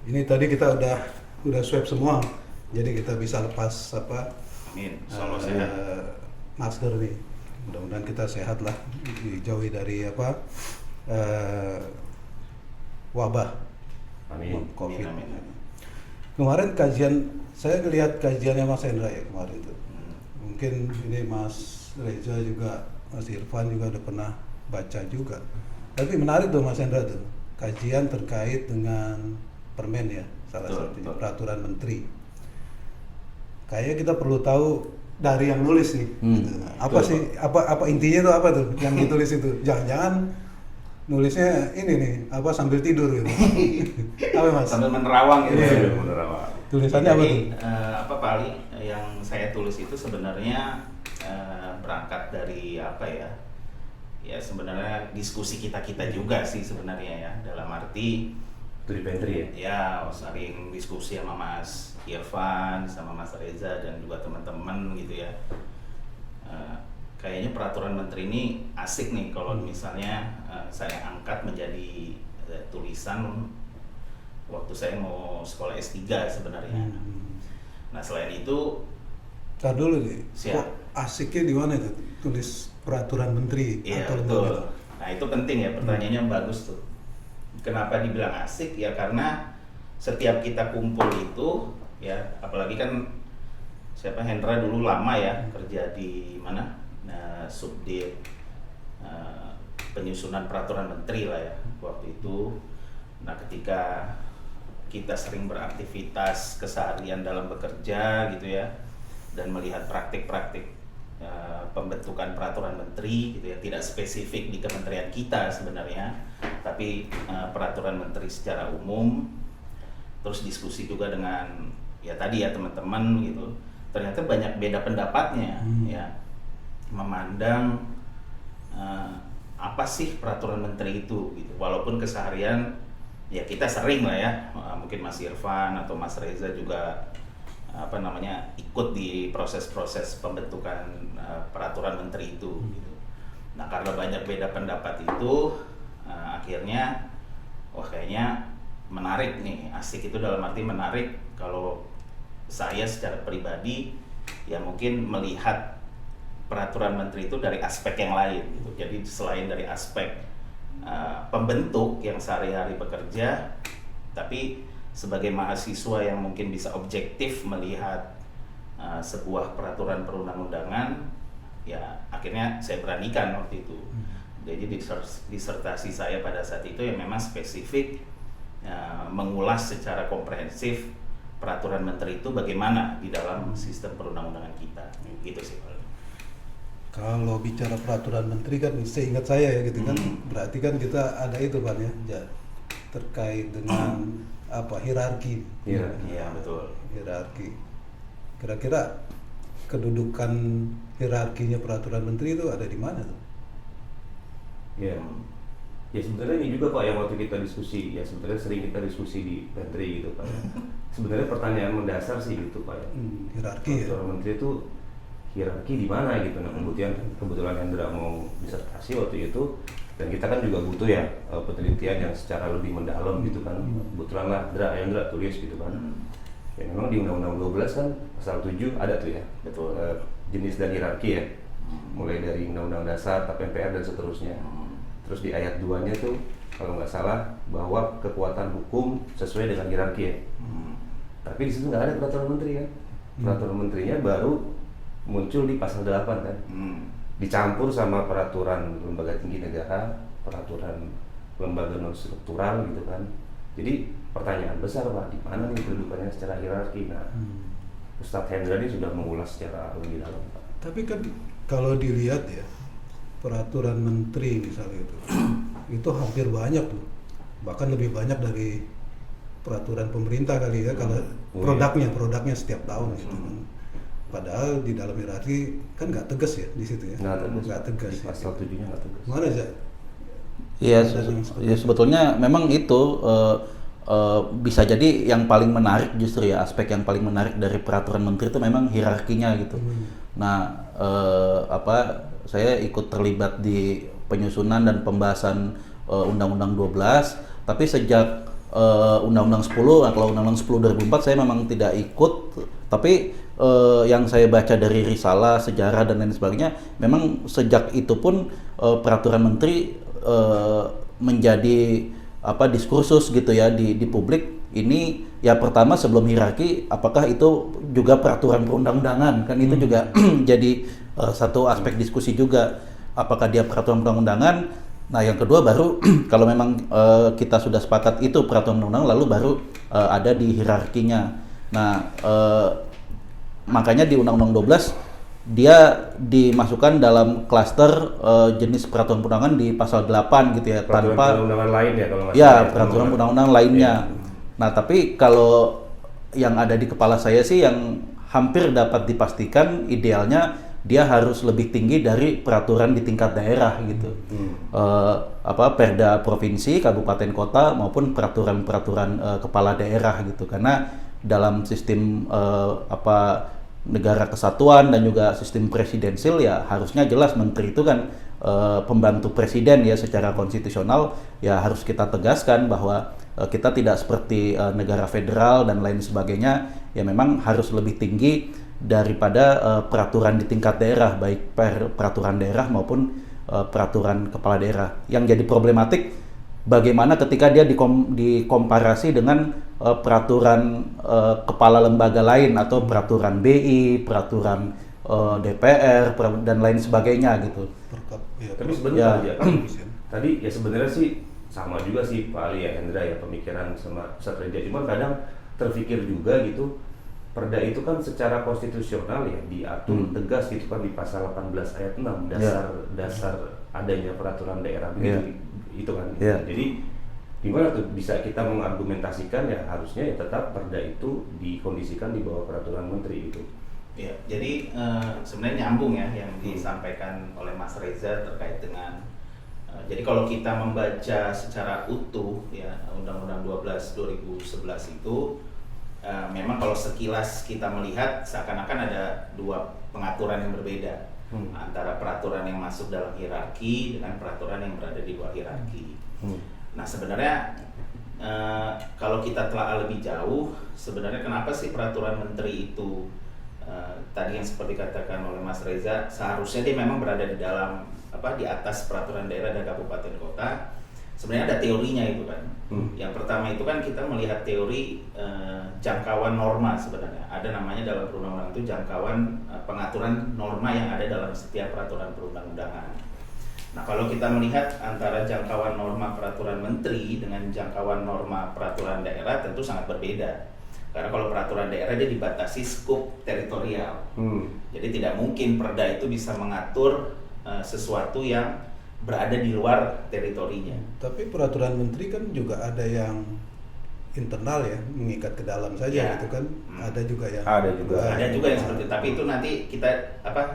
Ini tadi kita udah swab semua, jadi kita bisa lepas Amin. Selalu sehat. masker nih. Mudah-mudahan kita sehat lah, dijauhi dari wabah Amin. COVID. Amin. Kemarin saya lihat kajiannya Mas Hendra ya kemarin tuh. Mungkin ini Mas Reza juga, Mas Irfan juga udah pernah baca juga. Tapi menarik tuh Mas Hendra tuh, kajian terkait dengan permen ya, salah satunya peraturan menteri. Kayaknya kita perlu tahu dari yang nulis nih. Gitu. Apa sih, apa intinya tuh apa tuh yang ditulis itu? Jangan-jangan nulisnya ini nih, sambil tidur gitu. Apa Mas? Sambil menerawang gitu. Iya, menerawang. Tulisannya apa tuh? Pak Ali, yang saya tulis itu sebenarnya berangkat dari apa ya? Ya sebenarnya diskusi kita juga sih sebenarnya ya, dalam arti Itu di pantry ya? ya sering diskusi sama Mas Irfan, sama Mas Reza dan juga teman-teman gitu ya. Kayaknya peraturan menteri ini asik nih kalau misalnya saya angkat menjadi tulisan waktu saya mau sekolah S3 sebenarnya. Nah selain itu, Tar dulu nih, Siap. kok asiknya di mana itu? Tulis peraturan menteri iya atau betul. lembaga? Nah itu penting ya, pertanyaannya bagus tuh. Kenapa dibilang asik? Ya karena setiap kita kumpul itu, ya apalagi kan siapa Hendra dulu lama ya kerja di mana? Subdit penyusunan peraturan menteri lah ya waktu itu. Nah ketika kita sering beraktivitas keseharian dalam bekerja gitu ya, dan melihat praktik-praktik pembentukan peraturan menteri gitu ya, tidak spesifik di kementerian kita sebenarnya, tapi peraturan menteri secara umum, terus diskusi juga dengan ya tadi ya teman-teman gitu, ternyata banyak beda pendapatnya ya, memandang apa sih peraturan menteri itu gitu. Walaupun keseharian ya kita sering lah ya, mungkin Mas Irfan atau Mas Reza juga ikut di proses-proses pembentukan peraturan menteri itu gitu. Nah karena banyak beda pendapat itu, akhirnya kayaknya menarik nih, asik itu dalam arti menarik kalau saya secara pribadi ya mungkin melihat peraturan menteri itu dari aspek yang lain gitu. Jadi selain dari aspek pembentuk yang sehari-hari bekerja, tapi sebagai mahasiswa yang mungkin bisa objektif melihat sebuah peraturan perundang-undangan, ya akhirnya saya beranikan waktu itu. Jadi disertasi saya pada saat itu yang memang spesifik mengulas secara komprehensif peraturan menteri itu bagaimana di dalam sistem perundang-undangan kita, gitu sih. Kalau bicara peraturan menteri kan, seingat saya ya gitu kan, berarti kan kita ada itu Pak ya, terkait dengan hierarki. Iya betul. Hierarki. Kira-kira kedudukan hierarkinya peraturan menteri itu ada di mana tuh? Ya, ya sebenarnya ini juga Pak yang waktu kita diskusi, ya sebenarnya sering kita diskusi di pantry gitu Pak. Sebenarnya pertanyaan mendasar sih gitu Pak ya. Hierarki ya. Peraturan menteri itu hierarki di mana gitu. Nah kebetulan Hendra mau disertasi waktu itu, dan kita kan juga butuh ya penelitian yang secara lebih mendalam gitu kan. Kebetulan lah Hendra tulis gitu kan. Ya memang di Undang-Undang 12 kan pasal 7 ada tuh ya. Betul. Jenis dan hierarki ya. Mulai dari Undang-Undang Dasar, Tap MPR dan seterusnya. Terus di ayat 2-nya tuh kalau nggak salah bahwa kekuatan hukum sesuai dengan hierarki ya. Tapi di situ nggak ada peraturan menteri kan. Peraturan menterinya baru muncul di pasal 8 kan. Dicampur sama peraturan lembaga tinggi negara, peraturan lembaga non struktural gitu kan. Jadi pertanyaan besar Pak, di mana nih kedudukannya secara hierarki? Nah, Ustadz Hendra ini sudah mengulas secara lebih dalam Pak. Tapi kan kalau dilihat ya, peraturan menteri misalnya itu hampir banyak tuh, bahkan lebih banyak dari peraturan pemerintah kali ya, kalau produknya setiap tahun gitu kan. Padahal di dalam hierarki kan nggak tegas ya di situ ya, nggak tegas. Di pasal 7-nya nggak tegas. Mana aja? Iya, ya sebetulnya memang itu bisa jadi yang paling menarik justru ya, aspek yang paling menarik dari peraturan menteri itu memang hierarkinya gitu. Nah, saya ikut terlibat di penyusunan dan pembahasan Undang-Undang 12, tapi sejak Undang-Undang 10. Nah, kalau Undang-Undang 10 2004 saya memang tidak ikut, tapi yang saya baca dari risalah, sejarah dan lain sebagainya, memang sejak itu pun peraturan menteri menjadi diskursus gitu ya di publik. Ini ya pertama sebelum hierarki, apakah itu juga peraturan perundang-undangan, kan itu juga jadi satu aspek diskusi juga, apakah dia peraturan perundang-undangan. Nah yang kedua baru kalau memang kita sudah sepakat itu peraturan perundang-undangan, lalu baru ada di hierarkinya. Nah makanya di Undang-Undang 12 dia dimasukkan dalam klaster jenis peraturan perundangan di pasal 8 gitu ya, Peraturan tanpa perundang-undangan lain ya kalau nggak ya salah. peraturan undang-undang lainnya. Nah tapi kalau yang ada di kepala saya sih yang hampir dapat dipastikan idealnya dia harus lebih tinggi dari peraturan di tingkat daerah gitu. Perda provinsi, kabupaten, kota maupun peraturan-peraturan kepala daerah gitu. Karena dalam sistem negara kesatuan dan juga sistem presidensil ya harusnya jelas menteri itu kan pembantu presiden ya, secara konstitusional ya harus kita tegaskan bahwa kita tidak seperti negara federal dan lain sebagainya, ya memang harus lebih tinggi daripada peraturan di tingkat daerah, baik peraturan daerah maupun peraturan kepala daerah. Yang jadi problematik bagaimana ketika dia dikomparasi dengan peraturan kepala lembaga lain atau peraturan BI, peraturan DPR dan lain sebagainya gitu. Tapi sebentar ya kan, tadi ya sebenarnya sih sama juga sih Pak Ali ya, Hendra ya, pemikiran sama Ustaz Reza. Cuman kadang terpikir juga gitu, perda itu kan secara konstitusional ya diatur tegas gitu kan di pasal 18 ayat 6 dasar adanya peraturan daerah begitu. Itu kan. Jadi gimana tuh bisa kita mengargumentasikan ya harusnya ya tetap perda itu dikondisikan di bawah peraturan menteri itu. Ya, jadi sebenarnya nyambung ya yang disampaikan oleh Mas Reza terkait dengan jadi kalau kita membaca secara utuh ya Undang-Undang 12 2011 itu memang kalau sekilas kita melihat seakan-akan ada dua pengaturan yang berbeda antara peraturan yang masuk dalam hierarki dengan peraturan yang berada di luar hierarki. Nah sebenarnya kalau kita telah lebih jauh, sebenarnya kenapa sih peraturan menteri itu tadi yang seperti katakan oleh Mas Reza, seharusnya dia memang berada di dalam di atas peraturan daerah dan kabupaten kota. Sebenarnya ada teorinya itu kan. Yang pertama itu kan kita melihat teori jangkauan norma sebenarnya. Ada namanya dalam perundang-undangan itu jangkauan pengaturan norma yang ada dalam setiap peraturan perundang-undangan. Nah kalau kita melihat antara jangkauan norma peraturan menteri dengan jangkauan norma peraturan daerah tentu sangat berbeda. Karena kalau peraturan daerah dia dibatasi skup teritorial. Jadi tidak mungkin perda itu bisa mengatur sesuatu yang berada di luar teritorinya. Tapi peraturan menteri kan juga ada yang internal ya, mengikat ke dalam saja gitu kan. Ada juga yang ada juga yang seperti itu. Tapi itu nanti kita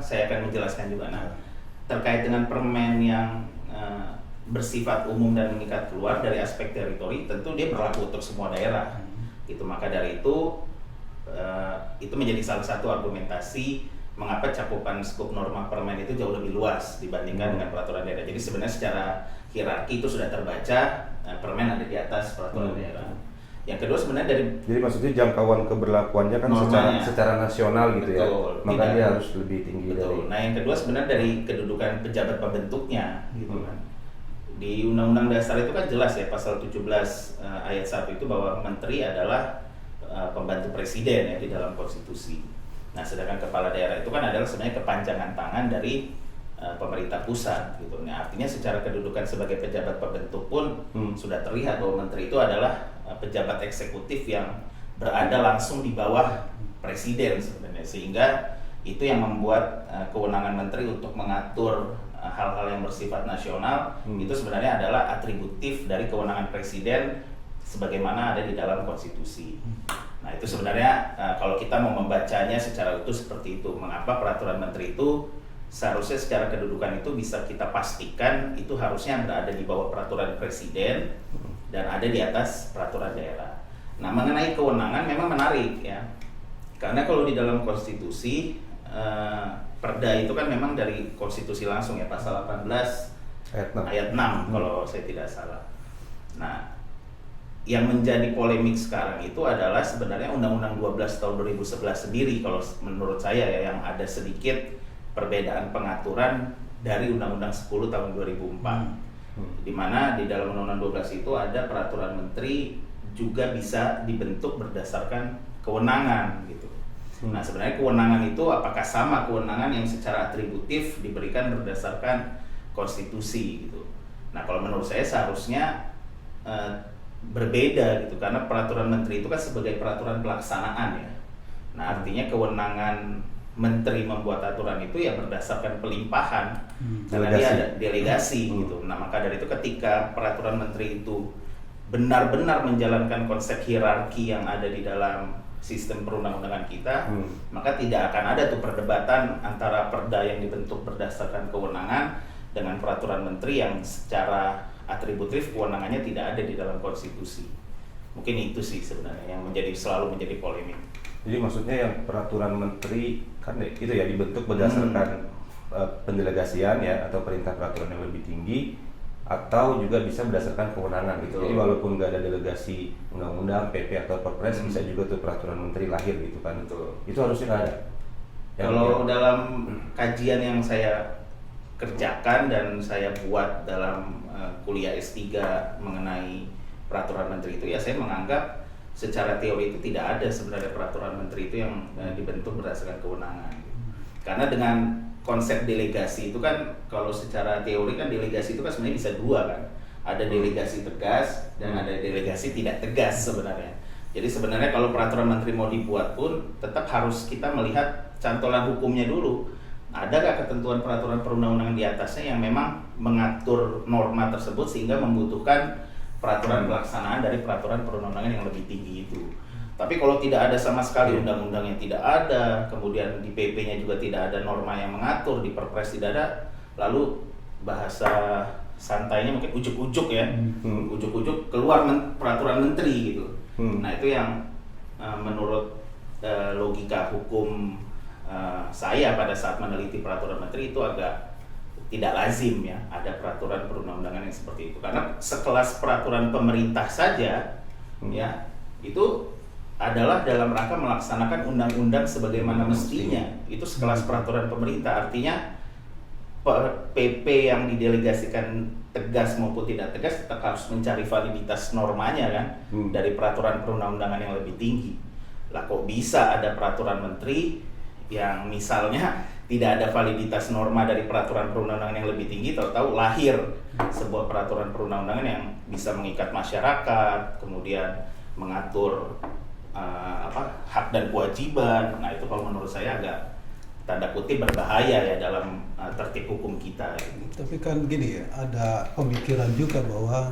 saya akan menjelaskan juga. Nah, terkait dengan permen yang bersifat umum dan mengikat keluar dari aspek teritori, tentu dia berlaku untuk semua daerah. Itu maka dari itu menjadi salah satu argumentasi mengapa cakupan skup norma permen itu jauh lebih luas dibandingkan dengan peraturan daerah. Jadi sebenarnya secara hierarki itu sudah terbaca, permen ada di atas peraturan daerah. Yang kedua sebenarnya jadi maksudnya jangkauan keberlakuannya kan secara nasional gitu. Betul, ya. Maka dia harus lebih tinggi. Betul. Nah yang kedua sebenarnya dari kedudukan pejabat pembentuknya gitu kan. Di Undang-Undang Dasar itu kan jelas ya pasal 17 ayat 1 itu bahwa menteri adalah pembantu presiden ya di dalam konstitusi. Nah, sedangkan kepala daerah itu kan adalah sebenarnya kepanjangan tangan dari pemerintah pusat gitu. Nah, artinya secara kedudukan sebagai pejabat pembentuk pun sudah terlihat bahwa menteri itu adalah pejabat eksekutif yang berada langsung di bawah presiden sebenarnya, sehingga itu yang membuat kewenangan menteri untuk mengatur hal-hal yang bersifat nasional itu sebenarnya adalah atributif dari kewenangan presiden sebagaimana ada di dalam konstitusi. Nah itu sebenarnya kalau kita mau membacanya secara utuh seperti itu, mengapa peraturan menteri itu seharusnya secara kedudukan itu bisa kita pastikan itu harusnya berada di bawah peraturan presiden dan ada di atas peraturan daerah. Nah mengenai kewenangan memang menarik ya, karena kalau di dalam konstitusi perda itu kan memang dari konstitusi langsung ya, pasal 18 ayat 6 kalau saya tidak salah. Nah yang menjadi polemik sekarang itu adalah sebenarnya Undang-Undang 12 tahun 2011 sendiri kalau menurut saya ya, yang ada sedikit perbedaan pengaturan dari Undang-Undang 10 tahun 2004. Di mana di dalam Undang-Undang 12 itu ada peraturan menteri juga bisa dibentuk berdasarkan kewenangan gitu. Nah, sebenarnya kewenangan itu apakah sama kewenangan yang secara atributif diberikan berdasarkan konstitusi gitu. Nah, kalau menurut saya seharusnya berbeda gitu, karena peraturan menteri itu kan sebagai peraturan pelaksanaan ya. Nah, artinya kewenangan menteri membuat aturan itu ya berdasarkan pelimpahan, karena dia ada delegasi gitu. Nah, maka dari itu ketika peraturan menteri itu benar-benar menjalankan konsep hierarki yang ada di dalam sistem perundang-undangan kita, maka tidak akan ada tuh perdebatan antara perda yang dibentuk berdasarkan kewenangan dengan peraturan menteri yang secara atributif kewenangannya tidak ada di dalam konstitusi. Mungkin itu sih sebenarnya yang selalu menjadi polemik. Jadi maksudnya yang peraturan menteri kan itu ya dibentuk berdasarkan pendelegasian ya, atau perintah peraturan yang lebih tinggi, atau juga bisa berdasarkan kewenangan gitu. Jadi walaupun nggak ada delegasi undang-undang, PP atau Perpres, bisa juga tuh peraturan menteri lahir gitu kan. Itu harusnya nggak ada. Kalau dalam kajian yang saya kerjakan dan saya buat dalam kuliah S3 mengenai peraturan menteri itu, ya saya menganggap secara teori itu tidak ada sebenarnya peraturan menteri itu yang dibentuk berdasarkan kewenangan. Karena dengan konsep delegasi itu kan, kalau secara teori kan delegasi itu kan sebenarnya bisa dua kan. Ada delegasi tegas dan ada delegasi tidak tegas sebenarnya. Jadi sebenarnya kalau peraturan menteri mau dibuat pun tetap harus kita melihat cantolan hukumnya dulu. Adakah ketentuan peraturan perundang-undangan di atasnya yang memang mengatur norma tersebut sehingga membutuhkan peraturan pelaksanaan dari peraturan perundang-undangan yang lebih tinggi itu. Tapi kalau tidak ada sama sekali undang-undangnya tidak ada, kemudian di PP-nya juga tidak ada norma yang mengatur, di Perpres tidak ada, lalu bahasa santainya mungkin ujuk-ujuk ya, ujuk-ujuk keluar peraturan menteri gitu. Nah itu yang menurut logika hukum saya pada saat meneliti peraturan menteri itu agak tidak lazim ya ada peraturan perundang-undangan yang seperti itu, karena sekelas peraturan pemerintah saja ya itu adalah dalam rangka melaksanakan undang-undang sebagaimana mestinya. Itu sekelas peraturan pemerintah, artinya PP yang didelegasikan tegas maupun tidak tegas tetap harus mencari validitas normanya kan dari peraturan perundang-undangan yang lebih tinggi. Lah kok bisa ada peraturan menteri yang misalnya tidak ada validitas norma dari peraturan perundang-undangan yang lebih tinggi, tahu-tahu lahir sebuah peraturan perundang-undangan yang bisa mengikat masyarakat, kemudian mengatur hak dan kewajiban. Nah itu kalau menurut saya agak tanda kutip berbahaya ya dalam tertib hukum kita. Tapi kan gini ya, ada pemikiran juga bahwa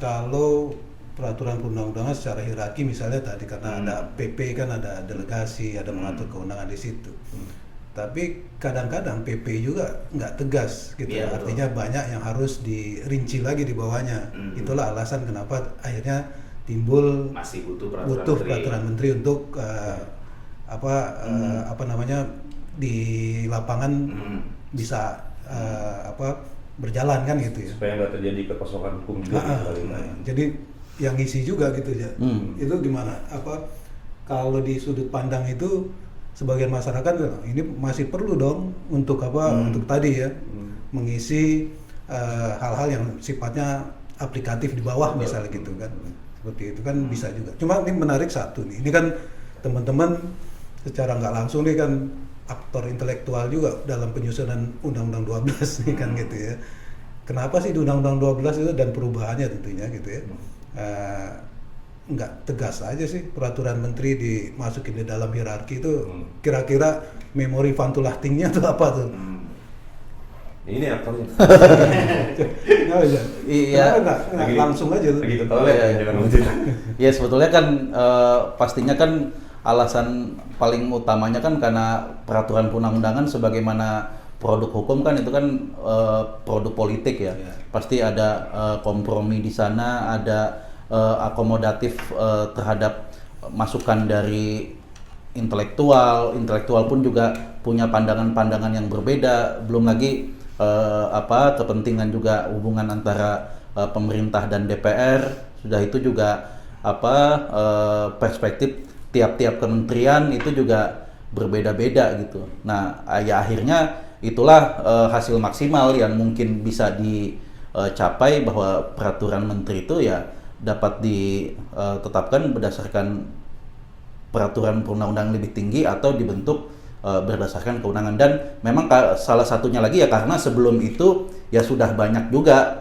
kalau peraturan perundang-undangan secara hierarki misalnya tadi karena ada PP kan ada delegasi, ada mengatur kewenangan di situ. Tapi kadang-kadang PP juga nggak tegas gitu, ya, artinya banyak yang harus dirinci lagi di bawahnya. Itulah alasan kenapa akhirnya timbul masih butuh peraturan menteri untuk apa namanya di lapangan bisa berjalan kan gitu ya. Supaya nggak terjadi kekosongan hukum juga. Jadi yang ngisi juga gitu ya. Itu gimana? Kalau di sudut pandang itu sebagian masyarakat ini masih perlu dong untuk untuk tadi ya mengisi hal-hal yang sifatnya aplikatif di bawah misalnya gitu kan. Seperti itu kan bisa juga. Cuma ini menarik satu nih. Ini kan teman-teman secara nggak langsung nih kan aktor intelektual juga dalam penyusunan Undang-Undang 12 nih kan gitu ya. Kenapa sih di Undang-Undang 12 itu dan perubahannya tentunya gitu ya. Nggak tegas aja sih peraturan menteri dimasukin di dalam hierarki itu. Kira-kira memori fantulahtingnya tuh apa tuh? Ini aktornya. Iya. Nggak langsung aja tuh. Begitu tahu ya, jangan lanjut. Ya sebetulnya kan pastinya kan alasan paling utamanya kan karena peraturan perundang-undangan sebagaimana produk hukum kan itu kan produk politik ya. Pasti ada kompromi di sana, ada akomodatif terhadap masukan dari intelektual pun juga punya pandangan-pandangan yang berbeda, belum lagi kepentingan juga hubungan antara pemerintah dan DPR Sudah itu juga perspektif tiap-tiap kementerian itu juga berbeda-beda gitu. Nah, ya akhirnya itulah hasil maksimal yang mungkin bisa dicapai bahwa peraturan menteri itu ya dapat ditetapkan berdasarkan peraturan perundang-undangan lebih tinggi atau dibentuk berdasarkan kewenangan. Dan memang salah satunya lagi ya karena sebelum itu ya sudah banyak juga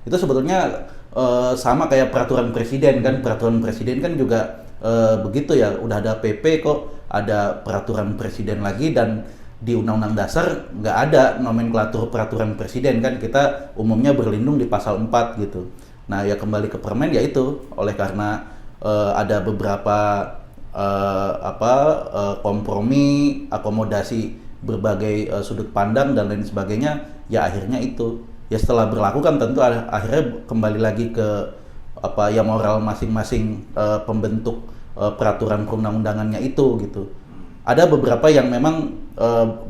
itu sebetulnya sama kayak peraturan presiden kan juga begitu ya, udah ada PP kok ada peraturan presiden lagi, dan di Undang-Undang Dasar nggak ada nomenklatur peraturan presiden kan, kita umumnya berlindung di pasal 4 gitu. Nah ya kembali ke permen ya itu, oleh karena ada beberapa kompromi, akomodasi berbagai sudut pandang dan lain sebagainya, ya akhirnya itu ya setelah berlaku kan tentu akhirnya kembali lagi ke ya moral masing-masing pembentuk peraturan perundang-undangannya itu gitu. Ada beberapa yang memang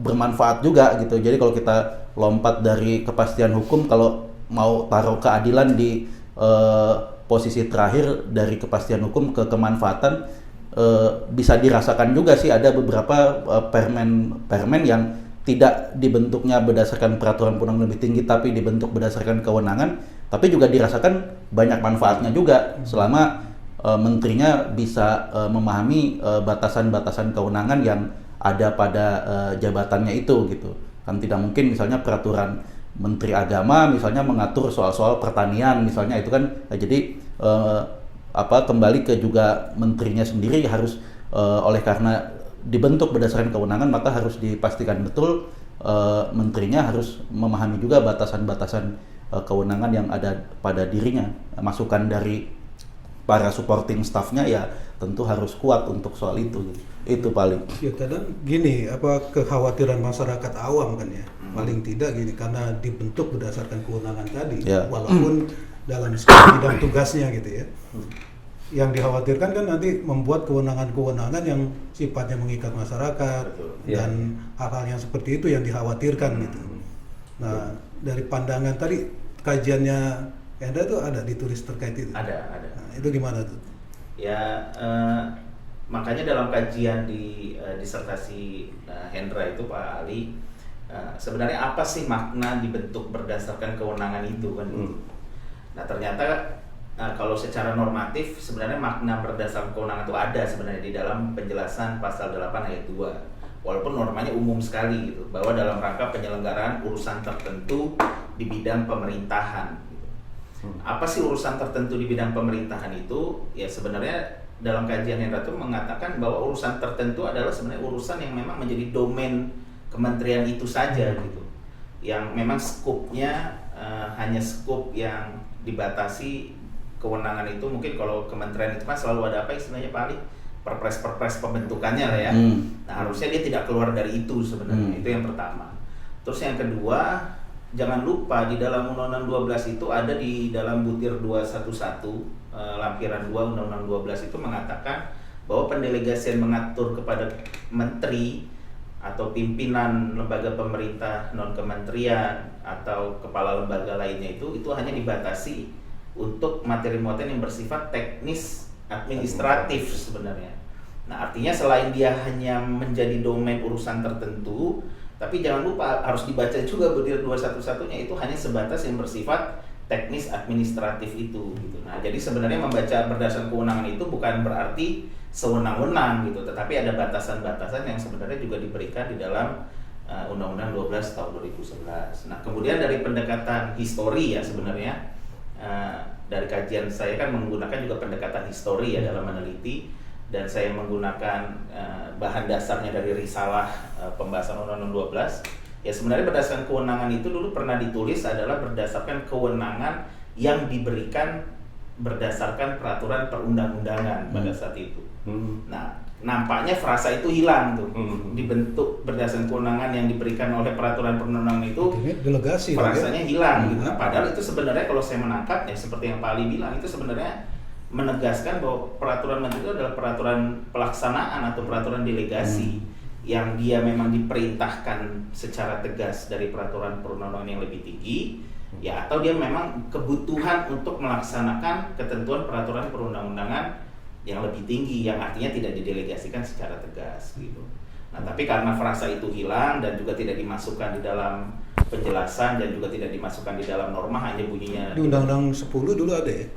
bermanfaat juga gitu. Jadi kalau kita lompat dari kepastian hukum, kalau mau taruh keadilan di posisi terakhir dari kepastian hukum ke kemanfaatan, bisa dirasakan juga sih ada beberapa permen yang tidak dibentuknya berdasarkan peraturan perundang lebih tinggi tapi dibentuk berdasarkan kewenangan, tapi juga dirasakan banyak manfaatnya juga selama menterinya bisa memahami batasan-batasan kewenangan yang ada pada jabatannya itu gitu. Kan tidak mungkin misalnya peraturan Menteri Agama misalnya mengatur soal-soal pertanian misalnya, itu kan jadi kembali ke juga menterinya sendiri harus oleh karena dibentuk berdasarkan kewenangan, maka harus dipastikan betul menterinya harus memahami juga batasan-batasan kewenangan yang ada pada dirinya. Masukan dari para supporting staffnya ya tentu harus kuat untuk soal itu. Itu paling. Ya kadang gini, kekhawatiran masyarakat awam kan ya, paling tidak gini, karena dibentuk berdasarkan kewenangan tadi, walaupun dalam bidang tugasnya gitu ya. Yang dikhawatirkan kan nanti membuat kewenangan-kewenangan yang sifatnya mengikat masyarakat. Betul. Dan hal-hal yang seperti itu yang dikhawatirkan gitu. Nah, dari pandangan tadi kajiannya Hendra tuh ada ditulis terkait itu? Ada. Nah, itu gimana tuh? Ya, makanya dalam kajian di disertasi Hendra itu Pak Ali, sebenarnya apa sih makna dibentuk berdasarkan kewenangan itu kan? Nah ternyata kalau secara normatif sebenarnya makna berdasarkan kewenangan itu ada sebenarnya di dalam penjelasan pasal 8 ayat 2. Walaupun normanya umum sekali gitu, bahwa dalam rangka penyelenggaraan urusan tertentu di bidang pemerintahan gitu. Apa sih urusan tertentu di bidang pemerintahan itu? Ya sebenarnya dalam kajian Hendra itu mengatakan bahwa urusan tertentu adalah sebenarnya urusan yang memang menjadi domain kementerian itu saja gitu. Yang memang skupnya hanya skup yang dibatasi kewenangan itu. Mungkin kalau kementerian itu kan selalu ada istilahnya Pak Ali, perpres pembentukannya lah ya. Nah harusnya dia tidak keluar dari itu sebenarnya. Itu yang pertama. Terus yang kedua, jangan lupa di dalam Undang-Undang 12 itu ada di dalam butir 211 lampiran 2 Undang-Undang 12 itu mengatakan bahwa pendelegasian mengatur kepada menteri atau pimpinan lembaga pemerintah non kementerian atau kepala lembaga lainnya itu hanya dibatasi untuk materi muatan yang bersifat teknis administratif sebenarnya. Nah artinya selain dia hanya menjadi domain urusan tertentu, tapi jangan lupa harus dibaca juga butir 211-nya itu hanya sebatas yang bersifat teknis administratif itu gitu. Nah jadi sebenarnya membaca berdasarkan kewenangan itu bukan berarti sewenang-wenang gitu, tetapi ada batasan-batasan yang sebenarnya juga diberikan di dalam Undang-Undang 12 tahun 2011. Nah kemudian dari pendekatan histori ya sebenarnya, dari kajian saya kan menggunakan juga pendekatan histori ya dalam meneliti, dan saya menggunakan bahan dasarnya dari risalah pembahasan Undang-Undang 12. Ya sebenarnya berdasarkan kewenangan itu dulu pernah ditulis adalah berdasarkan kewenangan yang diberikan berdasarkan peraturan perundang-undangan pada saat itu. Nah nampaknya frasa itu hilang tuh, dibentuk berdasarkan kewenangan yang diberikan oleh peraturan perundang-undangan itu, delegasi frasanya hilang gitu. Nah, padahal itu sebenarnya kalau saya menangkap ya seperti yang Pak Ali bilang, itu sebenarnya menegaskan bahwa peraturan menteri itu adalah peraturan pelaksanaan atau peraturan delegasi yang dia memang diperintahkan secara tegas dari peraturan perundang-undangan yang lebih tinggi, ya atau dia memang kebutuhan untuk melaksanakan ketentuan peraturan perundang-undangan yang lebih tinggi, yang artinya tidak didelegasikan secara tegas gitu. Nah, tapi karena frasa itu hilang dan juga tidak dimasukkan di dalam penjelasan dan juga tidak dimasukkan di dalam norma, hanya bunyinya Di Undang-Undang 10 dulu ada ya?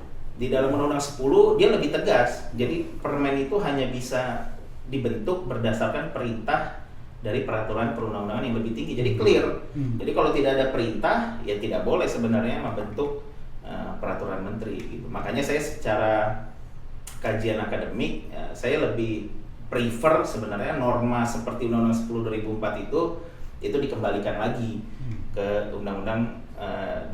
di dalam Undang-Undang 10 dia lebih tegas. Jadi permen itu hanya bisa dibentuk berdasarkan perintah dari peraturan perundang-undangan yang lebih tinggi. Jadi clear. Jadi kalau tidak ada perintah, ya tidak boleh sebenarnya membentuk peraturan menteri gitu. Makanya saya secara kajian akademik, saya lebih prefer sebenarnya norma seperti Undang-Undang 10 2004 itu dikembalikan lagi ke Undang-Undang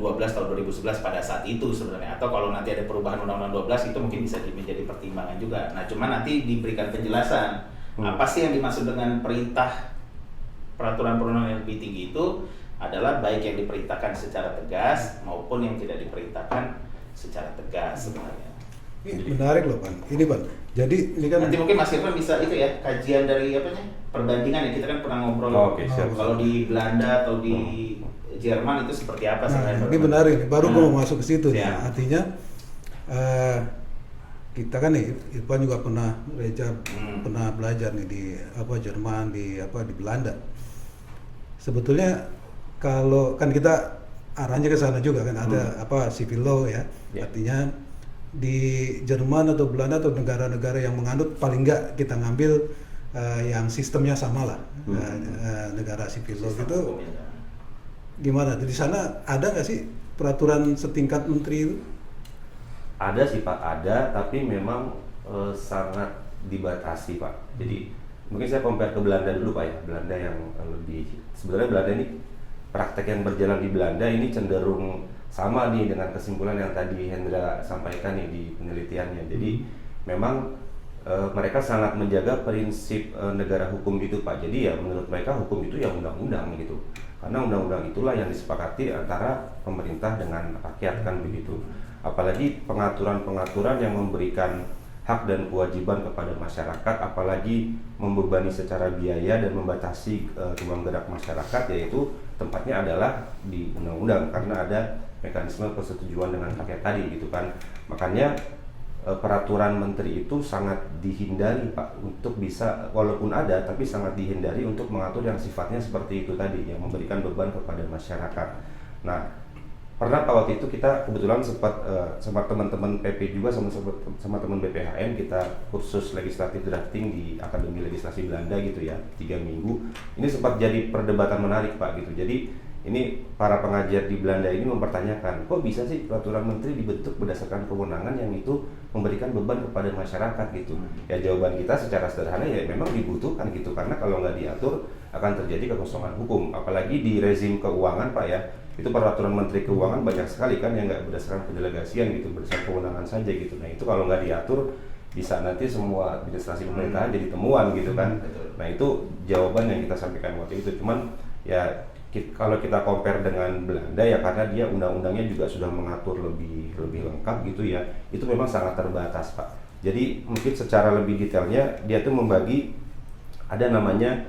12 tahun 2011 pada saat itu sebenarnya. Atau kalau nanti ada perubahan Undang-Undang 12 itu mungkin bisa menjadi pertimbangan juga. Nah, cuma nanti diberikan penjelasan apa sih yang dimaksud dengan perintah peraturan perundangan yang lebih tinggi itu adalah baik yang diperintahkan secara tegas maupun yang tidak diperintahkan secara tegas sebenarnya. Ini menarik loh Pan. Ini Pan. Jadi ini kan Nanti mungkin Mas Irfan bisa itu ya, kajian dari perbandingan ya, kita kan pernah ngobrol. Oke, siap. Kalau di Belanda atau di Jerman itu seperti apa sebenarnya? ini menarik nih. Baru gue mau masuk ke situ nih. Siap. Artinya kita kan nih, Irfan juga pernah pernah belajar nih di Jerman, di Belanda. Sebetulnya kalau kan kita arahnya ke sana juga kan, ada civil law ya. Artinya di Jerman atau Belanda atau negara-negara yang menganut, paling enggak kita ngambil yang sistemnya sama lah, negara civil law gitu. Gimana? Di sana ada nggak sih peraturan setingkat menteri itu? Ada sih Pak, ada, tapi memang sangat dibatasi Pak. Jadi mungkin saya compare ke Belanda dulu Pak ya. Belanda yang lebih, sebenarnya Belanda ini praktek yang berjalan di Belanda ini cenderung sama nih dengan kesimpulan yang tadi Hendra sampaikan nih di penelitiannya. Jadi memang mereka sangat menjaga prinsip negara hukum itu Pak. Jadi ya menurut mereka hukum itu ya undang-undang gitu. Karena undang-undang itulah yang disepakati antara pemerintah dengan rakyat kan begitu. Apalagi pengaturan-pengaturan yang memberikan hak dan kewajiban kepada masyarakat, apalagi membebani secara biaya dan membatasi ruang gerak masyarakat, yaitu tempatnya adalah di undang-undang karena ada mekanisme persetujuan dengan rakyat tadi gitu kan. Makanya peraturan menteri itu sangat dihindari Pak untuk bisa, walaupun ada tapi sangat dihindari untuk mengatur yang sifatnya seperti itu tadi, yang memberikan beban kepada masyarakat. Nah, pernah Pak waktu itu kita kebetulan sempat sama teman-teman PP juga sama teman BPHM kita kursus legislatif drafting di Akademi Legislasi Belanda gitu ya, 3 minggu. Ini sempat jadi perdebatan menarik Pak gitu. Jadi ini para pengajar di Belanda ini mempertanyakan, kok bisa sih peraturan menteri dibentuk berdasarkan kewenangan yang itu memberikan beban kepada masyarakat gitu. Ya jawaban kita secara sederhana ya memang dibutuhkan gitu, karena kalau nggak diatur akan terjadi kekosongan hukum. Apalagi di rezim keuangan Pak ya, itu peraturan menteri keuangan banyak sekali kan yang nggak berdasarkan pendelegasian gitu, berdasarkan kewenangan saja gitu. Nah itu kalau nggak diatur bisa nanti semua administrasi pemerintahan jadi temuan gitu kan. Nah itu jawaban yang kita sampaikan waktu itu. Cuman ya kalau kita compare dengan Belanda ya karena dia undang-undangnya juga sudah mengatur lebih lengkap gitu ya, itu memang sangat terbatas Pak. Jadi mungkin secara lebih detailnya dia tuh membagi ada namanya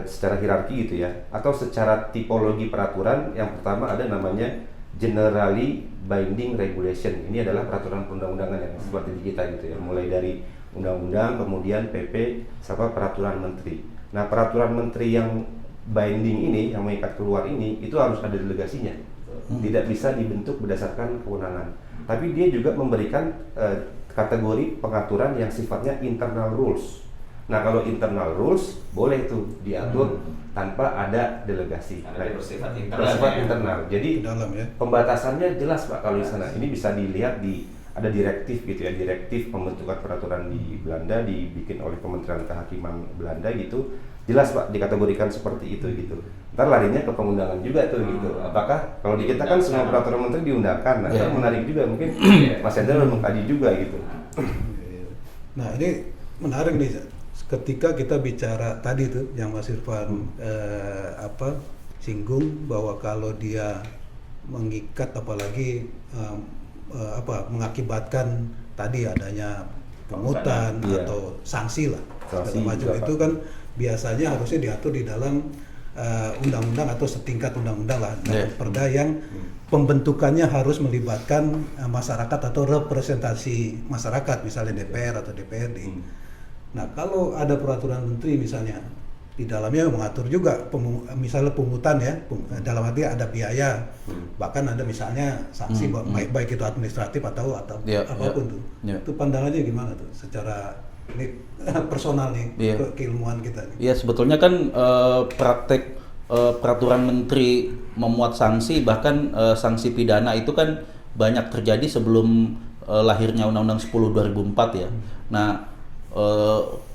secara hierarki gitu ya, atau secara tipologi peraturan. Yang pertama ada namanya generally binding regulation. Ini adalah peraturan perundang-undangan yang seperti di kita gitu ya, mulai dari undang-undang kemudian PP sampai peraturan menteri. Nah peraturan menteri yang binding ini yang mengikat keluar ini itu harus ada delegasinya, tidak bisa dibentuk berdasarkan kewenangan. Tapi dia juga memberikan kategori pengaturan yang sifatnya internal rules. Nah kalau internal rules boleh tuh diatur tanpa ada delegasi. Nah, bersifat internal. Jadi Dalam ya. pembatasannya jelas Pak kalau di sana. Ini bisa dilihat di ada direktif gitu ya, direktif pembentukan peraturan di Belanda dibikin oleh Kementerian Kehakiman Belanda gitu. Jelas Pak dikategorikan seperti itu gitu. Ntar larinya ke pengundangan juga tuh gitu. Apakah kalau di kita kan semua peraturan menteri diundangkan. Nah, itu menarik juga mungkin Mas Hendra udah mengkaji juga gitu. Nah, ini menarik nih ketika kita bicara tadi tuh yang Mas Irfan singgung bahwa kalau dia mengikat apalagi mengakibatkan tadi adanya pungutan atau sanksi lah segala macam itu kan biasanya harusnya diatur di dalam undang-undang atau setingkat undang-undang lah, Yeah. perda yang pembentukannya harus melibatkan masyarakat atau representasi masyarakat, misalnya DPR atau DPRD. Nah, kalau ada peraturan menteri misalnya, di dalamnya mengatur juga misalnya pungutan ya, dalam arti ada biaya, bahkan ada misalnya sanksi baik itu administratif atau Yeah, apapun tuh. Yeah. Itu pandangannya gimana tuh secara ini personal nih, Yeah. keilmuan kita nih. Ya sebetulnya kan praktek peraturan menteri memuat sanksi, bahkan sanksi pidana itu kan banyak terjadi sebelum lahirnya Undang-Undang 10 2004 ya. Nah,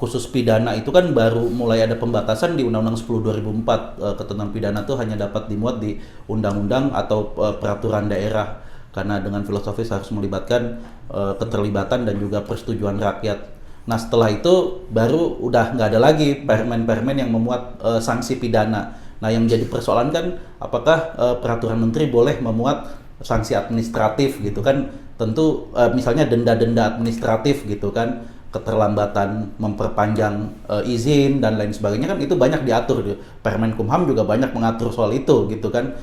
khusus pidana itu kan baru mulai ada pembatasan di Undang-Undang 10 2004. Ketentuan pidana itu hanya dapat dimuat di undang-undang atau peraturan daerah, karena dengan filosofis harus melibatkan keterlibatan dan juga persetujuan rakyat. Nah, setelah itu baru udah nggak ada lagi permen-permen yang memuat sanksi pidana. Nah, yang menjadi persoalan kan apakah peraturan menteri boleh memuat sanksi administratif gitu kan? Tentu misalnya denda-denda administratif gitu kan, keterlambatan memperpanjang izin dan lain sebagainya kan itu banyak diatur di Permen Kumham juga banyak mengatur soal itu gitu kan.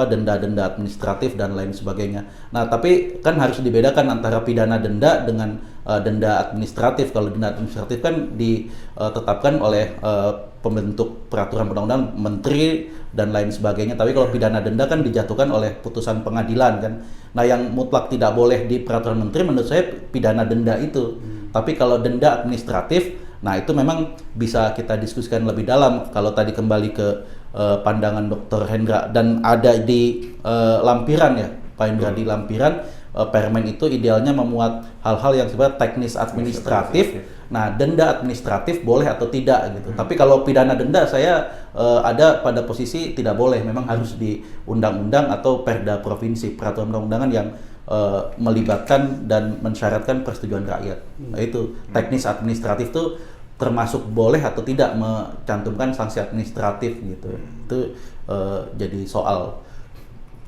Denda-denda administratif dan lain sebagainya. Nah, tapi kan harus dibedakan antara pidana denda dengan denda administratif. Kalau denda administratif kan ditetapkan oleh pembentuk peraturan undang-undang, menteri dan lain sebagainya. Tapi kalau pidana denda kan dijatuhkan oleh putusan pengadilan kan. Nah, yang mutlak tidak boleh di peraturan menteri menurut saya pidana denda itu. Tapi kalau denda administratif, nah itu memang bisa kita diskusikan lebih dalam. Kalau tadi kembali ke pandangan Dr. Hendra dan ada di lampiran ya, Pak Hendra, di lampiran permen itu idealnya memuat hal-hal yang sifatnya teknis administratif. Nah, denda administratif boleh atau tidak gitu. Tapi kalau pidana denda saya ada pada posisi tidak boleh, memang harus di undang-undang atau perda provinsi, peraturan undang-undangan yang melibatkan dan mensyaratkan persetujuan rakyat. Nah, itu teknis administratif tuh termasuk boleh atau tidak mencantumkan sanksi administratif gitu. Itu jadi soal.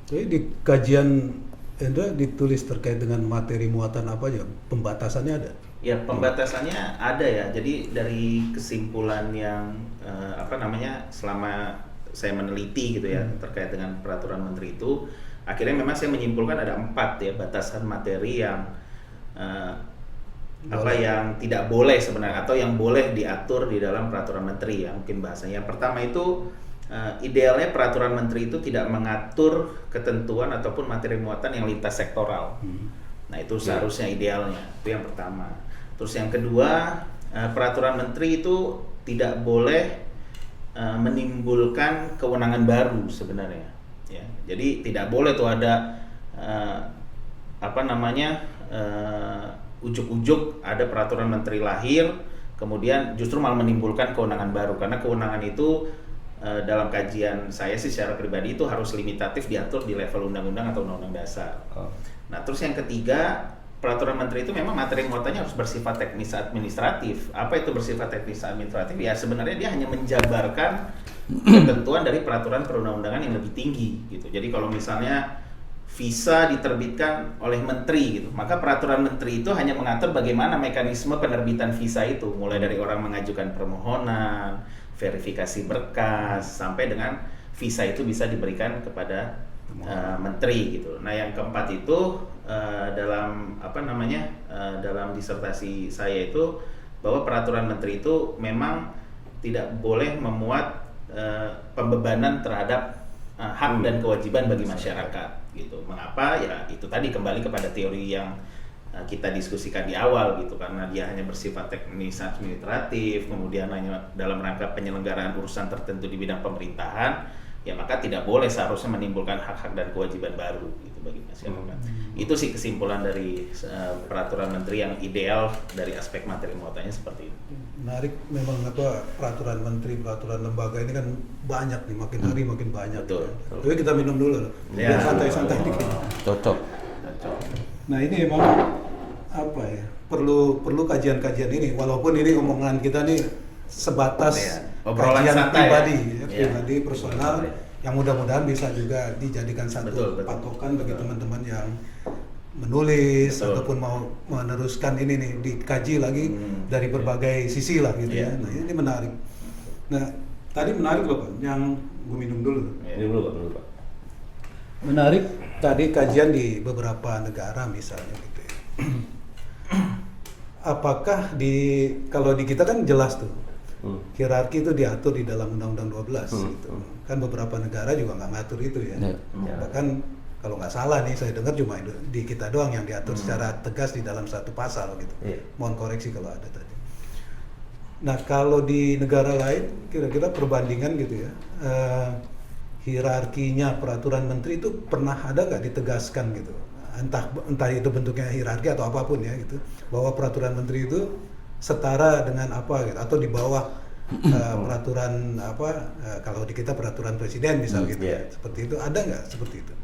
Jadi di kajian Hendra ditulis terkait dengan materi muatan apa aja? Pembatasannya ada? Ya, pembatasannya ada ya. Jadi dari kesimpulan yang selama saya meneliti gitu ya terkait dengan peraturan menteri itu, akhirnya memang saya menyimpulkan ada 4 ya batasan materi yang yang tidak boleh sebenarnya atau yang boleh diatur di dalam peraturan menteri ya, mungkin bahasanya. Yang pertama itu idealnya peraturan menteri itu tidak mengatur ketentuan ataupun materi muatan yang lintas sektoral. Nah, itu seharusnya idealnya. Itu yang pertama. Terus yang kedua, peraturan menteri itu tidak boleh menimbulkan kewenangan baru sebenarnya. Ya, jadi tidak boleh tuh ada ujuk-ujuk ada peraturan menteri lahir, kemudian justru malah menimbulkan kewenangan baru, karena kewenangan itu dalam kajian saya sih secara pribadi itu harus limitatif diatur di level undang-undang atau undang-undang dasar. Nah, terus yang ketiga, peraturan menteri itu memang materi muatannya harus bersifat teknis administratif. Apa itu bersifat teknis administratif? Ya sebenarnya dia hanya menjabarkan ketentuan dari peraturan perundang-undangan yang lebih tinggi gitu. Jadi kalau misalnya visa diterbitkan oleh menteri gitu, maka peraturan menteri itu hanya mengatur bagaimana mekanisme penerbitan visa itu, mulai dari orang mengajukan permohonan, verifikasi berkas, sampai dengan visa itu bisa diberikan kepada menteri gitu. Nah, yang keempat itu dalam disertasi saya itu bahwa peraturan menteri itu memang tidak boleh memuat pembebanan terhadap hak dan kewajiban bagi masyarakat gitu. Mengapa? Ya itu tadi kembali kepada teori yang kita diskusikan di awal gitu, karena dia hanya bersifat teknis administratif, kemudian hanya dalam rangka penyelenggaraan urusan tertentu di bidang pemerintahan, ya maka tidak boleh seharusnya menimbulkan hak-hak dan kewajiban baru gitu bagi masyarakat. Itu sih kesimpulan dari peraturan menteri yang ideal dari aspek materi muatannya seperti itu. Menarik memang peraturan menteri, peraturan lembaga ini kan banyak nih, makin hari makin banyak. Betul. Tapi kita minum dulu loh. Ya. Biar santai-santai dikit. Cocok. Nah, ini emang perlu kajian-kajian ini, walaupun ini omongan kita nih sebatas obrolan kajian santai pribadi, ya. Pribadi personal, yang mudah-mudahan bisa juga dijadikan satu Betul. patokan bagi teman-teman yang menulis ataupun mau meneruskan ini nih, dikaji lagi dari berbagai sisi lah gitu ya. Nah, ini menarik. Nah, Tadi menarik loh Pak, yang gue minum dulu. Ini dulu Pak. Menarik tadi kajian di beberapa negara misalnya gitu ya. Apakah kalau di kita kan jelas tuh hierarki itu diatur di dalam Undang-Undang 12 gitu. Kan beberapa negara juga nggak ngatur itu ya. Bahkan kalau nggak salah nih saya dengar cuma di kita doang yang diatur secara tegas di dalam satu pasal gitu. Mohon koreksi kalau ada tadi. Nah kalau di negara lain kira-kira perbandingan gitu ya, hierarkinya peraturan menteri itu pernah ada nggak ditegaskan gitu, entah itu bentuknya hierarki atau apapun ya gitu, bahwa peraturan menteri itu setara dengan apa gitu, atau di bawah peraturan apa, kalau di kita peraturan presiden misal gitu ya, seperti itu ada nggak seperti itu?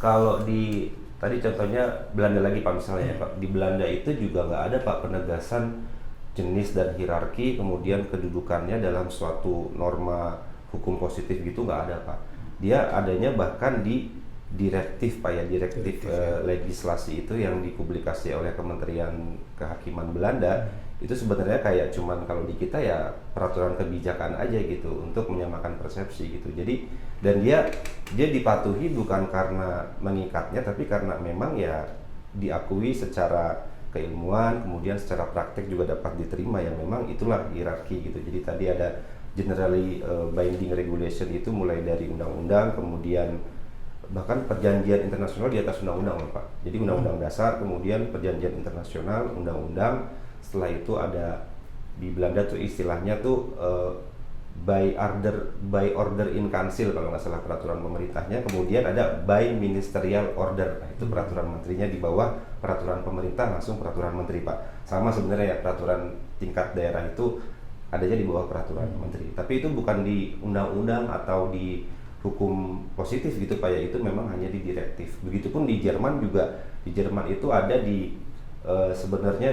Kalau di tadi contohnya Belanda lagi Pak misalnya Pak, di Belanda itu juga nggak ada Pak penegasan jenis dan hierarki, kemudian kedudukannya dalam suatu norma hukum positif gitu nggak ada Pak. Dia adanya bahkan di direktif Pak ya, direktif legislasi itu yang dipublikasi oleh Kementerian Kehakiman Belanda. Itu sebenarnya kayak cuman kalau di kita ya peraturan kebijakan aja gitu untuk menyamakan persepsi gitu. Jadi dan dia dipatuhi bukan karena mengikatnya, tapi karena memang ya diakui secara keilmuan, kemudian secara praktek juga dapat diterima, yang memang itulah hierarki gitu. Jadi tadi ada generally binding regulation itu mulai dari undang-undang, kemudian bahkan perjanjian internasional di atas undang-undang Pak. Jadi undang-undang dasar, kemudian perjanjian internasional, undang-undang. Setelah itu ada di Belanda tuh istilahnya tuh by order in council kalau nggak salah peraturan pemerintahnya, kemudian ada by ministerial order. Nah, itu peraturan menterinya di bawah peraturan pemerintah, langsung peraturan menteri Pak. Sama sebenarnya ya, peraturan tingkat daerah itu adanya di bawah peraturan menteri, tapi itu bukan di undang-undang atau di hukum positif gitu Pak ya, itu memang hanya di direktif. Begitupun di Jerman juga, di Jerman itu ada di sebenarnya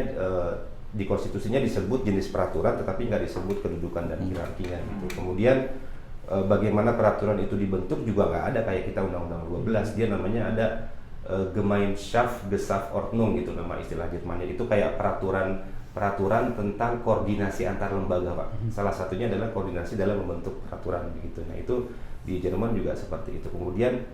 di konstitusinya disebut jenis peraturan, tetapi nggak disebut kedudukan dan hierarkinya gitu. Kemudian bagaimana peraturan itu dibentuk juga nggak ada kayak kita undang-undang 12, dia namanya ada Gemeinschaft Gesellschaftsordnung gitu nama istilah Jermannya. Itu kayak peraturan tentang koordinasi antar lembaga Pak. Salah satunya adalah koordinasi dalam membentuk peraturan begitu. Nah itu di Jerman juga seperti itu. Kemudian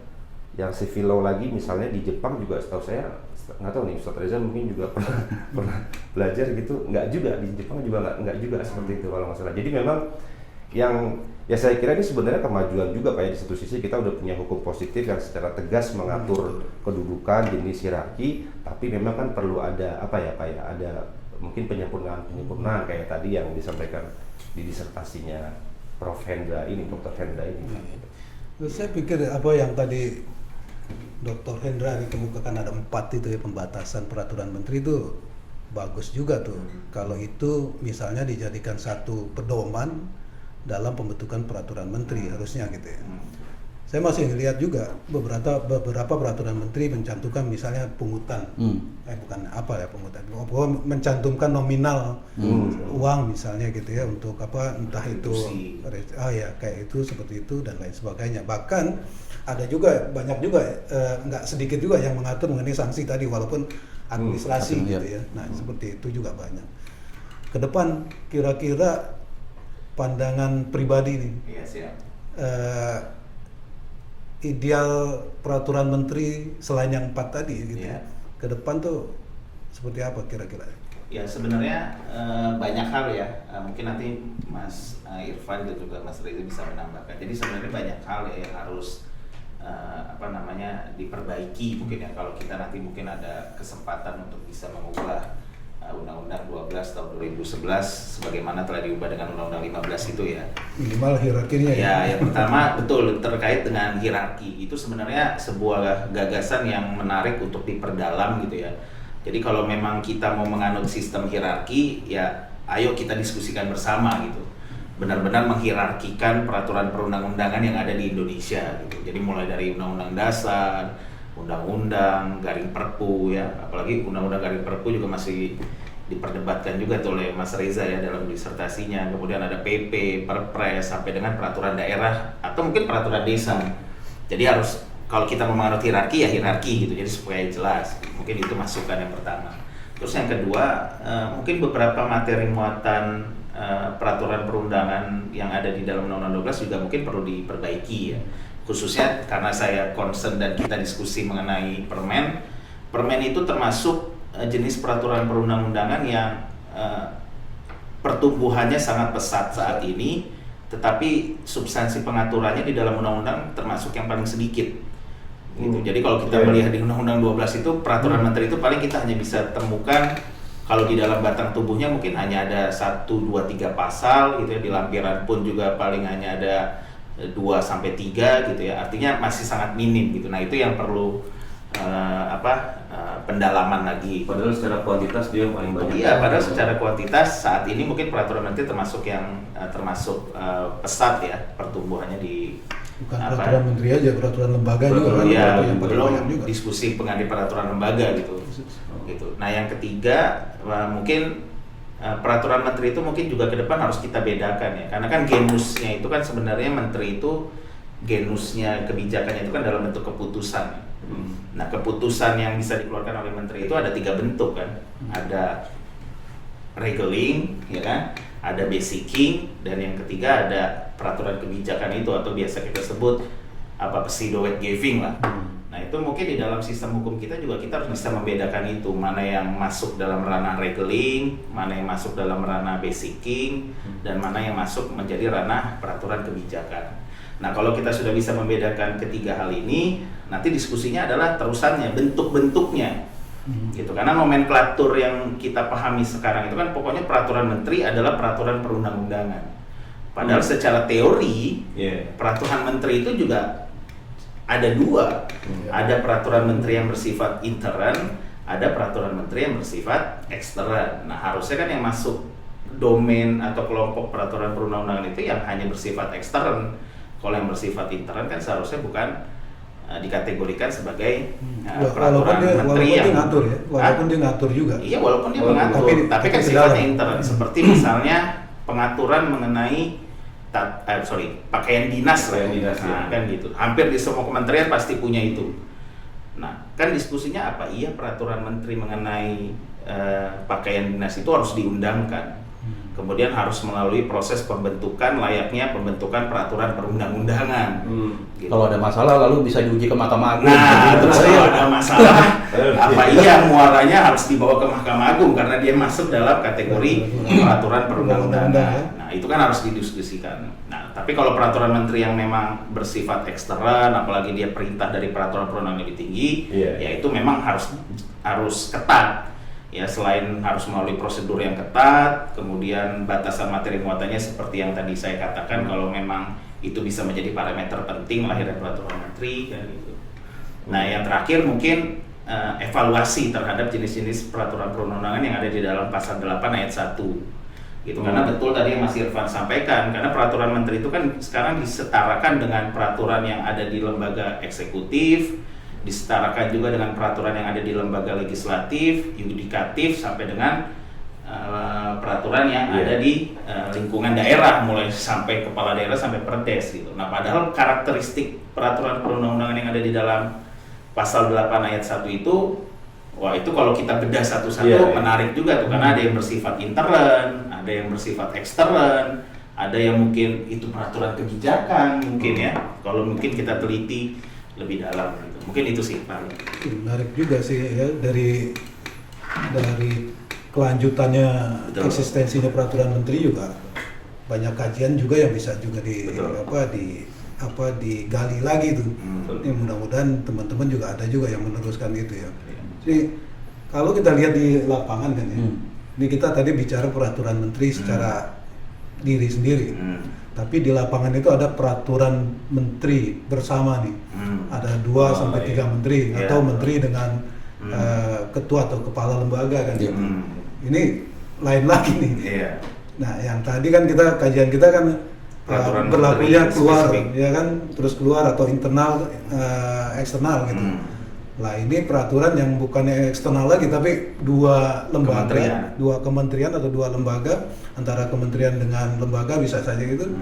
yang civil law lagi misalnya di Jepang juga setahu saya, nggak tahu nih Ustaz Reza mungkin juga pernah belajar gitu, nggak juga di Jepang juga nggak juga seperti itu kalau nggak salah. Jadi memang yang ya saya kira ini sebenarnya kemajuan juga Pak ya. Di satu sisi kita udah punya hukum positif yang secara tegas mengatur kedudukan, jenis hierarki, tapi memang kan perlu ada apa ya Pak ya, ada mungkin penyempurnaan kayak tadi yang disampaikan di disertasinya Prof. Hendra ini, Dr. Hendra ini. Terus saya pikir apa yang tadi Dr. Hendra dikemukakan ada 4 itu ya, pembatasan peraturan menteri itu bagus juga tuh. Kalau itu misalnya dijadikan satu pedoman dalam pembentukan peraturan menteri harusnya gitu ya. Saya masih ngelihat juga beberapa peraturan menteri mencantumkan misalnya pungutan, bukan apa ya pungutan, mencantumkan nominal uang misalnya gitu ya untuk apa, entah itu ya kayak itu seperti itu dan lain sebagainya. Bahkan ada juga banyak juga nggak sedikit juga yang mengatur mengenai sanksi tadi walaupun administrasi gitu ya. Nah seperti itu juga banyak. Ke depan kira-kira pandangan pribadi nih. Iya siap. Ideal peraturan menteri selain yang 4 tadi gitu ya. Ke depan tuh seperti apa kira-kira? Ya sebenarnya banyak hal ya, mungkin nanti Mas Irfan dan juga Mas Reza bisa menambahkan. Jadi sebenarnya banyak hal ya yang harus diperbaiki mungkin ya, kalau kita nanti mungkin ada kesempatan untuk bisa mengubah Undang-Undang 12 tahun 2011 sebagaimana telah diubah dengan Undang-Undang 15 itu ya. Minimal hierarkinya ya. Ya, yang pertama betul terkait dengan hierarki. Itu sebenarnya sebuah gagasan yang menarik untuk diperdalam gitu ya. Jadi kalau memang kita mau menganut sistem hierarki, ya ayo kita diskusikan bersama gitu. Benar-benar menghierarkikan peraturan perundang-undangan yang ada di Indonesia gitu. Jadi mulai dari Undang-Undang Dasar, Undang-Undang, Garing Perpu ya, apalagi Undang-Undang Garing Perpu juga masih diperdebatkan juga tuh oleh Mas Reza ya dalam disertasinya. Kemudian ada PP, Perpres, sampai dengan peraturan daerah atau mungkin peraturan desa. Jadi harus kalau kita mau menganut hierarki ya hierarki gitu, jadi supaya jelas. Mungkin itu masukan yang pertama. Terus yang kedua, mungkin beberapa materi muatan peraturan perundangan yang ada di dalam Undang-Undang 12 juga mungkin perlu diperbaiki ya. Khususnya karena saya concern dan kita diskusi mengenai permen. Permen itu termasuk jenis peraturan perundang-undangan yang pertumbuhannya sangat pesat saat ini, tetapi substansi pengaturannya di dalam undang-undang termasuk yang paling sedikit. Gitu. Jadi kalau kita melihat di Undang-Undang 12 itu peraturan menteri itu paling kita hanya bisa temukan kalau di dalam batang tubuhnya mungkin hanya ada 1, 2, 3 pasal gitu ya, di lampiran pun juga paling hanya ada 2 sampai 3 gitu ya. Artinya masih sangat minim gitu. Nah, itu yang perlu pendalaman lagi. Padahal secara kuantitas dia paling banyak. Iya, padahal secara kuantitas saat ini mungkin peraturan menteri termasuk yang pesat ya pertumbuhannya di Bukan peraturan menteri aja, peraturan lembaga juga kan. Ya, itu yang paling belum banyak juga. diskusi mengenai peraturan lembaga gitu. Nah, yang ketiga mungkin peraturan menteri itu mungkin juga ke depan harus kita bedakan ya, karena kan genusnya itu kan sebenarnya menteri itu genusnya kebijakannya itu kan dalam bentuk keputusan. Nah, keputusan yang bisa dikeluarkan oleh menteri itu ada 3 bentuk kan, ada regeling, ya kan, ada basicing, dan yang ketiga ada peraturan kebijakan itu atau biasa kita sebut pseudo weight giving lah. Nah, itu mungkin di dalam sistem hukum kita juga kita harus bisa membedakan itu, mana yang masuk dalam ranah regeling, mana yang masuk dalam ranah basicing, dan mana yang masuk menjadi ranah peraturan kebijakan. Nah, kalau kita sudah bisa membedakan ketiga hal ini, nanti diskusinya adalah terusannya, bentuk-bentuknya. Gitu. Karena nomenklatur yang kita pahami sekarang itu kan pokoknya peraturan menteri adalah peraturan perundang-undangan. Padahal secara teori, peraturan menteri itu juga ada 2. Ada peraturan menteri yang bersifat intern, ada peraturan menteri yang bersifat ekstern. Nah, harusnya kan yang masuk domain atau kelompok peraturan perundang-undangan itu yang hanya bersifat ekstern. Kalau yang bersifat intern kan seharusnya bukan dikategorikan sebagai peraturan menteri yang ngatur ya, walaupun dia ngatur juga. Iya, walaupun dia mengatur, tapi kan sifatnya intern. Seperti misalnya pengaturan mengenai pakaian dinas lah, kan gitu. Hampir di semua kementerian pasti punya itu. Nah, kan diskusinya apa? Iya, peraturan menteri mengenai pakaian dinas itu harus diundangkan. Kemudian harus melalui proses pembentukan layaknya pembentukan peraturan perundang-undangan. Gitu. Kalau ada masalah lalu bisa diuji ke Mahkamah Agung. Nah, terus kalau ada masalah, muaranya harus dibawa ke Mahkamah Agung karena dia masuk dalam kategori peraturan perundang-undangan. Nah, itu kan harus didiskusikan. Nah, tapi kalau peraturan menteri yang memang bersifat ekstern, apalagi dia perintah dari peraturan perundang lebih tinggi, ya itu memang harus ketat. Ya, selain harus melalui prosedur yang ketat, kemudian batasan materi muatannya seperti yang tadi saya katakan, kalau memang itu bisa menjadi parameter penting lahirnya peraturan menteri kan gitu. Nah, yang terakhir mungkin evaluasi terhadap jenis-jenis peraturan perundang-undangan yang ada di dalam pasal 8 ayat 1 gitu. Karena betul tadi yang Mas Irfan sampaikan, karena peraturan menteri itu kan sekarang disetarakan dengan peraturan yang ada di lembaga eksekutif, disetarakan juga dengan peraturan yang ada di lembaga legislatif, yudikatif, sampai dengan peraturan yang ada di lingkungan daerah, mulai sampai kepala daerah sampai perdes gitu. Nah, padahal karakteristik peraturan perundang-undangan yang ada di dalam pasal 8 ayat 1 itu, wah, itu kalau kita bedah satu-satu menarik juga tuh, karena ada yang bersifat intern, ada yang bersifat ekstern, ada yang mungkin itu peraturan kebijakan mungkin ya, kalau mungkin kita teliti lebih dalam gitu. Mungkin itu sih Pak. Menarik juga sih ya, dari kelanjutannya. Betul. Eksistensinya peraturan menteri juga banyak kajian juga yang bisa juga digali lagi tuh. Ya, mudah-mudahan teman-teman juga ada juga yang meneruskan itu ya. Jadi kalau kita lihat di lapangan kan ya, ini kita tadi bicara peraturan menteri secara diri sendiri. Tapi di lapangan itu ada peraturan menteri bersama nih. Ada 2 sampai 3 menteri atau menteri dengan ketua atau kepala lembaga kan. Ini lain lagi nih. Nah, yang tadi kan kajian kita kan berlakunya keluar spesifik. Ya kan, terus keluar atau internal eksternal gitu. Lah, ini peraturan yang bukannya eksternal lagi tapi 2 lembaga, 2 kementerian atau 2 lembaga, antara kementerian dengan lembaga bisa saja gitu.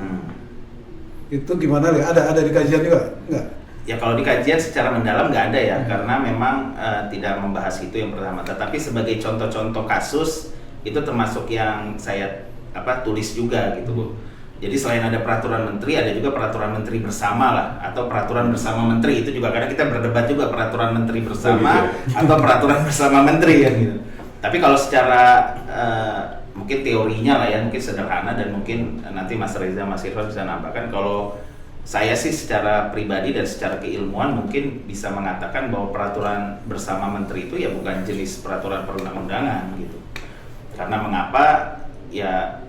Itu gimana ya? Ada di kajian juga? Enggak? Ya, kalau di kajian secara mendalam nggak ada ya, karena memang tidak membahas itu yang pertama. Tetapi sebagai contoh-contoh kasus itu termasuk yang saya tulis juga gitu Bu. Jadi selain ada peraturan menteri, ada juga peraturan menteri bersama lah, atau peraturan bersama menteri. Itu juga kadang kita berdebat juga peraturan menteri bersama atau peraturan bersama menteri kan gitu. Tapi kalau secara mungkin teorinya lah ya, mungkin sederhana, dan mungkin nanti Mas Reza, Mas Irfan bisa nambahkan. Kalau saya sih secara pribadi dan secara keilmuan mungkin bisa mengatakan bahwa peraturan bersama menteri itu ya bukan jenis peraturan perundang-undangan gitu. Karena mengapa? Ya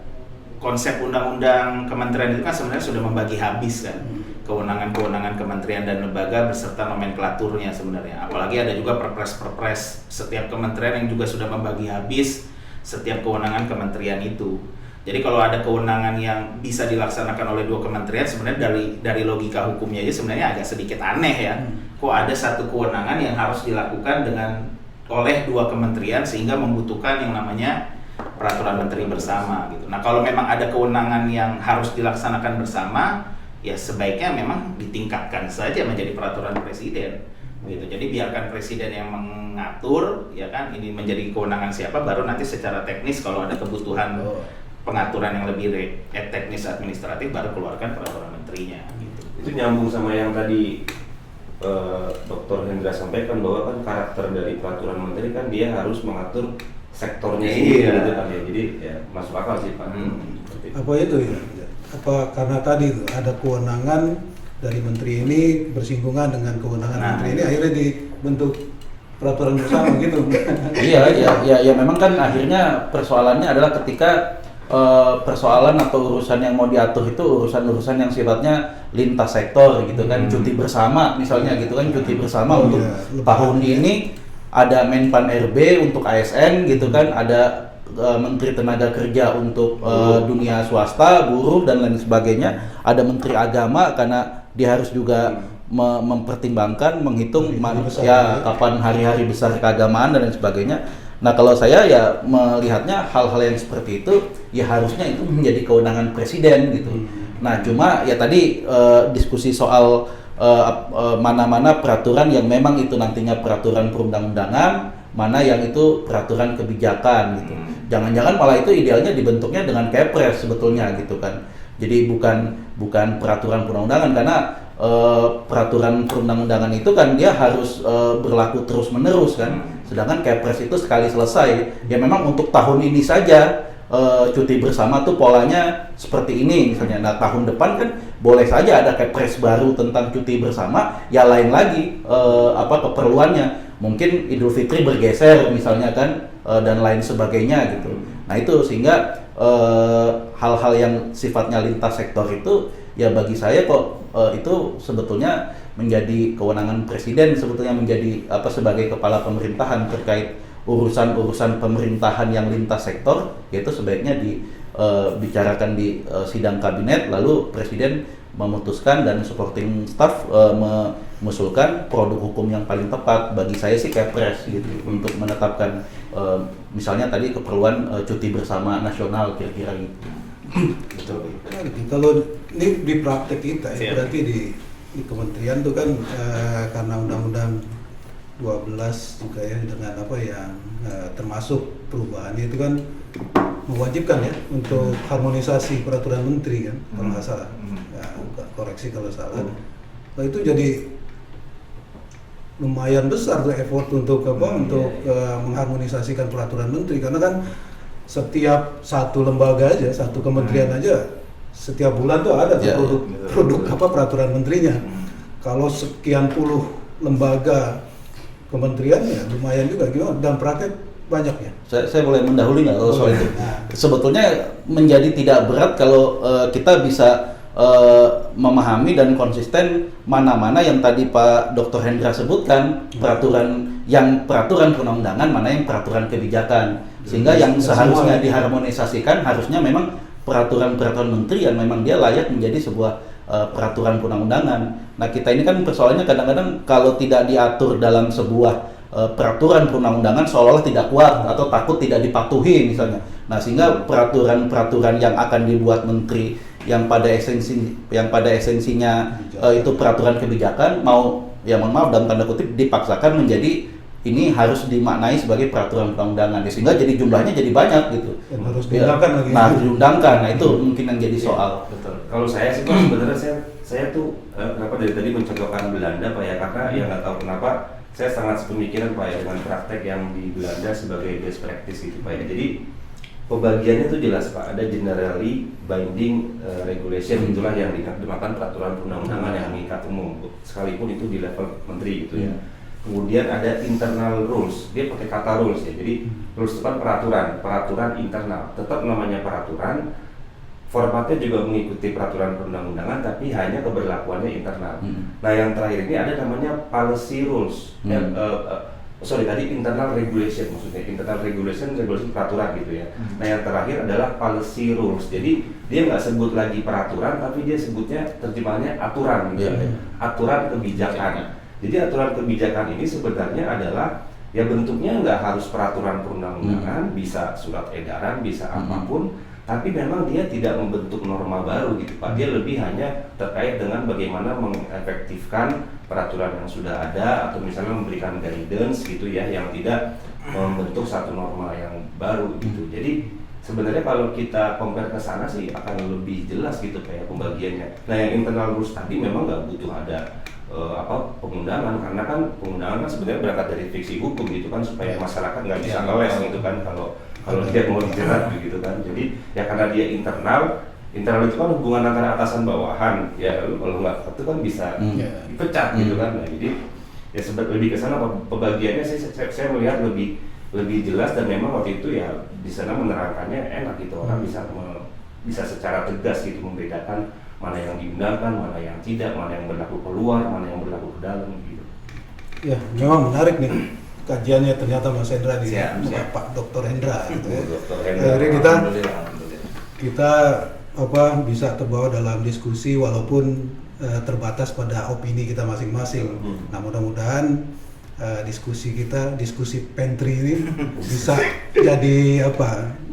konsep undang-undang kementerian itu kan sebenarnya sudah membagi habis kan kewenangan-kewenangan kementerian dan lembaga beserta nomenklaturnya sebenarnya. Apalagi ada juga perpres setiap kementerian yang juga sudah membagi habis setiap kewenangan kementerian itu. Jadi kalau ada kewenangan yang bisa dilaksanakan oleh dua kementerian, sebenarnya dari logika hukumnya aja sebenarnya agak sedikit aneh ya. Kok ada satu kewenangan yang harus dilakukan oleh dua kementerian sehingga membutuhkan yang namanya peraturan menteri bersama gitu. Nah, kalau memang ada kewenangan yang harus dilaksanakan bersama, ya sebaiknya memang ditingkatkan saja menjadi peraturan presiden gitu. Jadi biarkan presiden yang mengatur, ya kan, ini menjadi kewenangan siapa, baru nanti secara teknis kalau ada kebutuhan pengaturan yang lebih teknis administratif baru keluarkan peraturan menterinya gitu. Itu nyambung sama yang tadi Dr. Hendra sampaikan, bahwa kan karakter dari peraturan menteri kan dia harus mengatur sektornya sendiri gitu kan ya. Jadi ya masuk akal sih Pak. Apa itu ya? Apa karena tadi itu ada kewenangan dari menteri ini bersinggungan dengan kewenangan menteri ini, akhirnya dibentuk peraturan bersama gitu. Iya, memang kan akhirnya persoalannya adalah ketika persoalan atau urusan yang mau diatur itu urusan-urusan yang sifatnya lintas sektor gitu kan, cuti bersama misalnya gitu kan, cuti bersama untuk tahun ini ada Menpan RB untuk ASN gitu kan, ada Menteri Tenaga Kerja untuk dunia swasta, buruh dan lain sebagainya, ada Menteri Agama karena dia harus juga mempertimbangkan, menghitung kapan hari-hari besar keagamaan dan lain sebagainya. Nah, kalau saya ya melihatnya hal-hal yang seperti itu ya harusnya itu menjadi kewenangan presiden gitu. Nah, cuma ya tadi diskusi soal mana-mana peraturan yang memang itu nantinya peraturan perundang-undangan, mana yang itu peraturan kebijakan gitu. Jangan-jangan malah itu idealnya dibentuknya dengan Kepres sebetulnya gitu kan. Jadi bukan peraturan perundang-undangan, karena peraturan perundang-undangan itu kan dia harus berlaku terus-menerus kan. Sedangkan Kepres itu sekali selesai, ya memang untuk tahun ini saja cuti bersama tuh polanya seperti ini misalnya. Nah, tahun depan kan boleh saja ada Kepres baru tentang cuti bersama, ya lain lagi keperluannya. Mungkin Idul Fitri bergeser misalnya kan, dan lain sebagainya gitu. Nah, itu sehingga hal-hal yang sifatnya lintas sektor itu ya bagi saya kok itu sebetulnya menjadi kewenangan presiden, sebetulnya menjadi sebagai kepala pemerintahan terkait urusan-urusan pemerintahan yang lintas sektor, yaitu sebaiknya dibicarakan di sidang kabinet, lalu presiden memutuskan dan supporting staff mengusulkan produk hukum yang paling tepat. Bagi saya sih Kepres gitu, untuk menetapkan misalnya tadi keperluan cuti bersama nasional kira-kira gitu. Betul. Kalau ini di praktek kita ya, berarti di kementerian itu kan karena undang-undang 12 juga ya, dengan apa yang termasuk perubahannya itu kan mewajibkan ya untuk harmonisasi peraturan menteri kan, kalau nggak salah. Ya, koreksi kalau salah. Nah, itu jadi lumayan besar tuh effort untuk mengharmonisasikan peraturan menteri, karena kan setiap satu lembaga aja, satu kementerian aja setiap bulan tuh ada produk peraturan menterinya. Kalau sekian puluh lembaga kementerian ya lumayan juga, gimana, dan praktek banyaknya. Saya boleh mendahului nggak kalau soal itu? Sebetulnya menjadi tidak berat kalau kita bisa memahami dan konsisten mana-mana yang tadi Pak Dr. Hendra sebutkan, peraturan perundang-undangan, mana yang peraturan kebijakan, sehingga yang seharusnya diharmonisasikan harusnya memang peraturan-peraturan menteri yang memang dia layak menjadi sebuah peraturan perundang-undangan. Nah, kita ini kan persoalannya kadang-kadang kalau tidak diatur dalam sebuah peraturan perundang-undangan seolah-olah tidak kuat atau takut tidak dipatuhi misalnya. Nah, sehingga peraturan-peraturan yang akan dibuat menteri yang pada esensinya itu peraturan kebijakan, mohon maaf dalam tanda kutip dipaksakan menjadi ini harus dimaknai sebagai peraturan perundang-undangan, sehingga jadi jumlahnya jadi banyak gitu. Dan harus Ya, diundangkan lagi. Nah, harus diundangkan. Nah, itu mungkin yang jadi soal. Betul. Kalau saya sih Pak, sebenarnya saya tuh kenapa dari tadi mencontohkan Belanda Pak ya, karena ya nggak tahu kenapa saya sangat sepemikiran Pak ya dengan praktek yang di Belanda sebagai best practice gitu Pak ya. Jadi pembagiannya tuh jelas Pak, ada generally binding regulation, itulah yang dinamakan peraturan perundang-undangan yang mengikat umum, sekalipun itu di level menteri gitu ya. Kemudian ada internal rules, dia pakai kata rules ya, jadi rules itu kan peraturan internal, tetap namanya peraturan, formatnya juga mengikuti peraturan perundang-undangan, tapi hanya keberlakuannya internal. Nah yang terakhir ini ada namanya policy rules, tadi internal regulation, maksudnya internal regulation peraturan gitu ya. Nah yang terakhir adalah policy rules, jadi dia nggak sebut lagi peraturan, tapi dia sebutnya terjemahannya aturan gitu ya. Aturan kebijakan. Jadi aturan kebijakan ini sebenarnya adalah ya bentuknya nggak harus peraturan perundang-undangan, bisa surat edaran, bisa apapun, tapi memang dia tidak membentuk norma baru gitu Pak. Dia lebih hanya terkait dengan bagaimana mengefektifkan peraturan yang sudah ada, atau misalnya memberikan guidance gitu ya, yang tidak membentuk satu norma yang baru gitu. Jadi sebenarnya kalau kita compare ke sana sih akan lebih jelas gitu kayak pembagiannya. Nah yang internal rules tadi memang nggak butuh ada pengundangan, karena kan pengundangan kan sebenarnya berangkat dari fiksi hukum gitu kan, supaya masyarakat nggak bisa ngeles gitu kan kalau dia mau dijerat gitu kan. Jadi ya karena dia internal itu kan hubungan antara atasan bawahan ya, kalau nggak itu kan bisa dipecat gitu kan. Nah, jadi ya lebih ke sana pembagiannya saya melihat lebih jelas, dan memang waktu itu ya di sana menerangkannya enak gitu, orang bisa secara tegas gitu membedakan mana yang diundangkan, mana yang tidak, mana yang berlaku keluar, mana yang berlaku ke dalam gitu. Ya, memang menarik nih kajiannya ternyata Mas Hendra nih, Siap. Pak Dr. Hendra gitu ya. Dr. Hendra. Akhirnya Alhamdulillah. kita bisa terbawa dalam diskusi walaupun terbatas pada opini kita masing-masing. Nah, mudah-mudahan diskusi pantry ini bisa jadi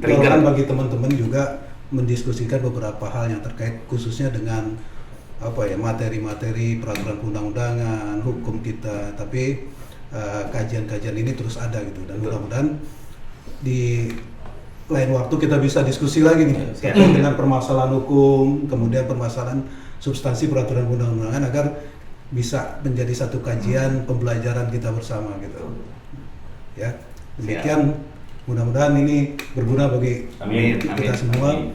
dorongan bagi teman-teman juga mendiskusikan beberapa hal yang terkait khususnya dengan materi-materi peraturan perundang-undangan, hukum kita. Tapi kajian-kajian ini terus ada gitu, dan mudah-mudahan di lain waktu kita bisa diskusi lagi nih terkait dengan permasalahan hukum, kemudian permasalahan substansi peraturan perundang-undangan, agar bisa menjadi satu kajian pembelajaran kita bersama gitu. Ya, demikian. Mudah-mudahan ini berguna bagi kita semua,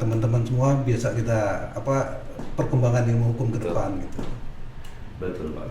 teman-teman semua, bisa kita perkembangan ilmu hukum ke depan gitu. Betul Pak.